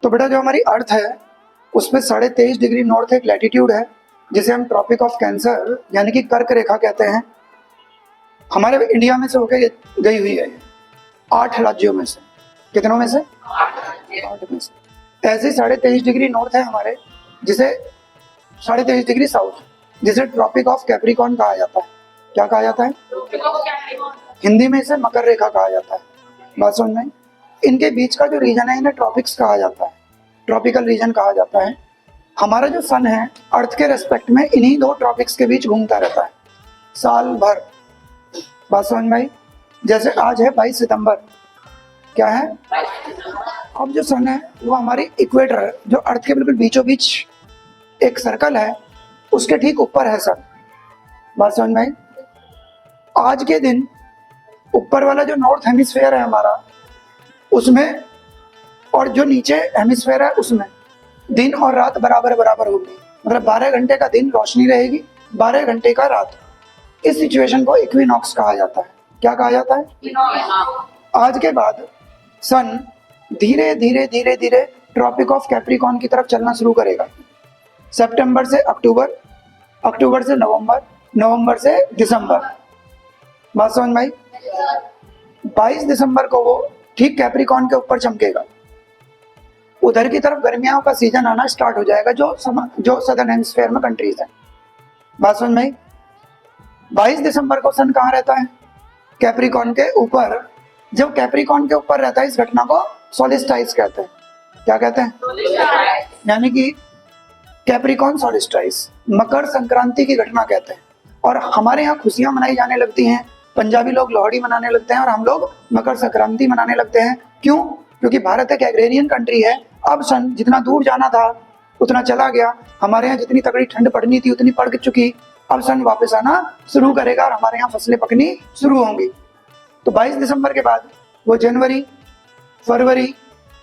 तो बेटा जो हमारी अर्थ है उसमें 23.5 डिग्री नॉर्थ एक लैटिट्यूड है जिसे हम ट्रॉपिक ऑफ कैंसर यानी कि कर्क रेखा कहते हैं। हमारे इंडिया में से होकर गई हुई है 8 राज्यों में से। कितनों में से? 8 में से। ऐसे 23.5 डिग्री नॉर्थ है हमारे, जिसे 23.5 डिग्री साउथ, जिसे ट्रॉपिक ऑफ कैप्रिकॉर्न कहा जाता है। क्या कहा जाता है? हिंदी में इसे मकर रेखा कहा जाता है। बात समझ में? इनके बीच का जो रीजन है इन्हें ट्रॉपिक्स कहा जाता है, ट्रॉपिकल रीजन कहा जाता है। हमारा जो सन है अर्थ के रेस्पेक्ट में इन्हीं 2 ट्रॉपिक्स के बीच घूमता रहता है साल भर। बात समझ में आई? जैसे आज है 22 सितंबर, क्या है? अब जो सन है वो हमारी इक्वेटर, जो अर्थ के बिल्कुल बीचों बीच एक सर्कल है, उसके ठीक ऊपर है सन। बात समझ में आई? आज के दिन ऊपर वाला जो नॉर्थ हेमिस्फेयर है हमारा, उसमें और जो नीचे हेमिस्फेयर है उसमें दिन और रात बराबर बराबर होगी। मतलब 12 घंटे का दिन रोशनी रहेगी, 12 घंटे का रात। इस सिचुएशन को इक्विनॉक्स कहा जाता है। क्या कहा जाता है? आज के बाद सन धीरे धीरे धीरे धीरे ट्रॉपिक ऑफ कैप्रिकॉर्न की तरफ चलना शुरू करेगा। सितंबर से अक्टूबर, अक्टूबर से नवंबर, नवंबर से दिसंबर। बात समझ में आई? 22 दिसंबर को वो ठीक कैप्रिकॉर्न के ऊपर चमकेगा। उधर की तरफ गर्मियों का सीजन आना स्टार्ट हो जाएगा, जो सदर्न हेमिस्फीयर में कंट्रीज है। बात समझ में आई? 22 दिसंबर को सन कहाँ रहता है? कैप्रिकॉर्न के ऊपर। जब कैप्रिकॉर्न के ऊपर रहता है इस घटना को सोलिस्टाइस कहते हैं। क्या कहते हैं? यानी कि कैप्रिकॉर्न सोलिस्टाइस, मकर संक्रांति की घटना कहते हैं। और हमारे यहाँ खुशियां मनाई जाने लगती हैं, पंजाबी लोग लोहड़ी मनाने लगते हैं और हम लोग मकर संक्रांति मनाने लगते हैं। क्यों? क्योंकि भारत एक एग्रेरियन कंट्री है। अब सन जितना दूर जाना था उतना चला गया। हमारे यहाँ जितनी तगड़ी ठंड पड़नी थी उतनी पड़ चुकी। अब सन वापस आना शुरू करेगा और हमारे यहाँ फसलें पकनी शुरू होंगी। तो 22 दिसंबर के बाद वो जनवरी, फरवरी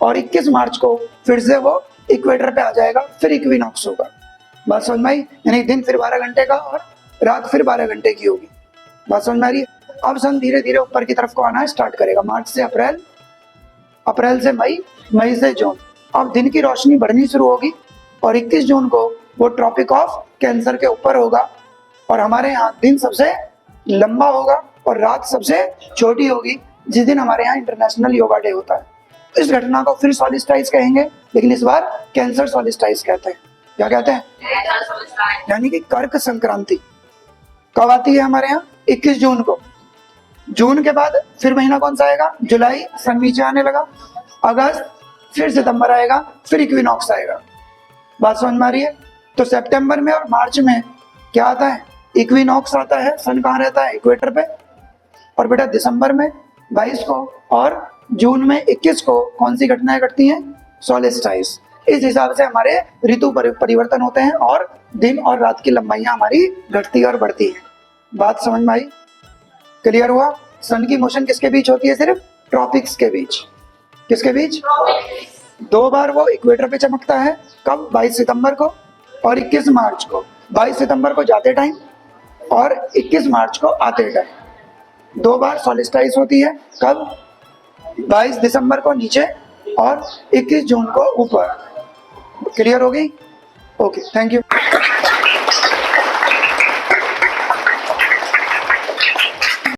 और 21 मार्च को फिर से वो इक्वेटर पे आ जाएगा, फिर इक्विनॉक्स होगा। बात समझ में आई? यानी दिन फिर 12 घंटे का और रात फिर 12 घंटे की होगी। बात समझ में आ रही है? अब सन धीरे धीरे ऊपर की तरफ को आना स्टार्ट करेगा। मार्च से अप्रैल, अप्रैल से मई, मई से जून। अब दिन की रोशनी बढ़नी शुरू होगी और 21 जून को वो ट्रॉपिक ऑफ कैंसर के ऊपर होगा और हमारे यहाँ दिन सबसे लंबा होगा और रात सबसे छोटी होगी, जिस दिन हमारे यहाँ इंटरनेशनल योगा डे होता है। इस घटना को फिर सोलिस्टाइस कहेंगे, लेकिन इस बार कैंसर सोलिस्टाइस कहते हैं। क्या कहते हैं? यानी कि कर्क संक्रांति कब आती है हमारे यहाँ? 21 जून को। जून के बाद फिर महीना कौन सा आएगा? जुलाई, सन नीचे आने लगा। अगस्त, फिर सितंबर आएगा, फिर इक्विनॉक्स आएगा। बात समझ में आ रही है? तो सितंबर में और मार्च में क्या आता है? इक्विनॉक्स आता है। सन कहाँ रहता है? इक्वेटर पे। और बेटा दिसंबर में 22 को और जून में 21 को कौन सी घटनाएं घटती हैं? सोलिस्टाइस। इस हिसाब से हमारे ऋतु परिवर्तन होते हैं और दिन और रात की लंबाइयां हमारी घटती और बढ़ती हैं। बात समझ में आई? क्लियर हुआ? सन की मोशन किसके बीच होती है? सिर्फ ट्रॉपिक्स के बीच। किसके बीच? 2 बार वो इक्वेटर पे चमकता है। कब? 22 सितंबर को और 21 मार्च को। 22 सितंबर को जाते टाइम और 21 मार्च को आते टाइम 2 बार सोलिस्टाइस होती है। कब? 22 दिसंबर को नीचे और 21 जून को ऊपर। क्लियर हो गई? Okay, thank you.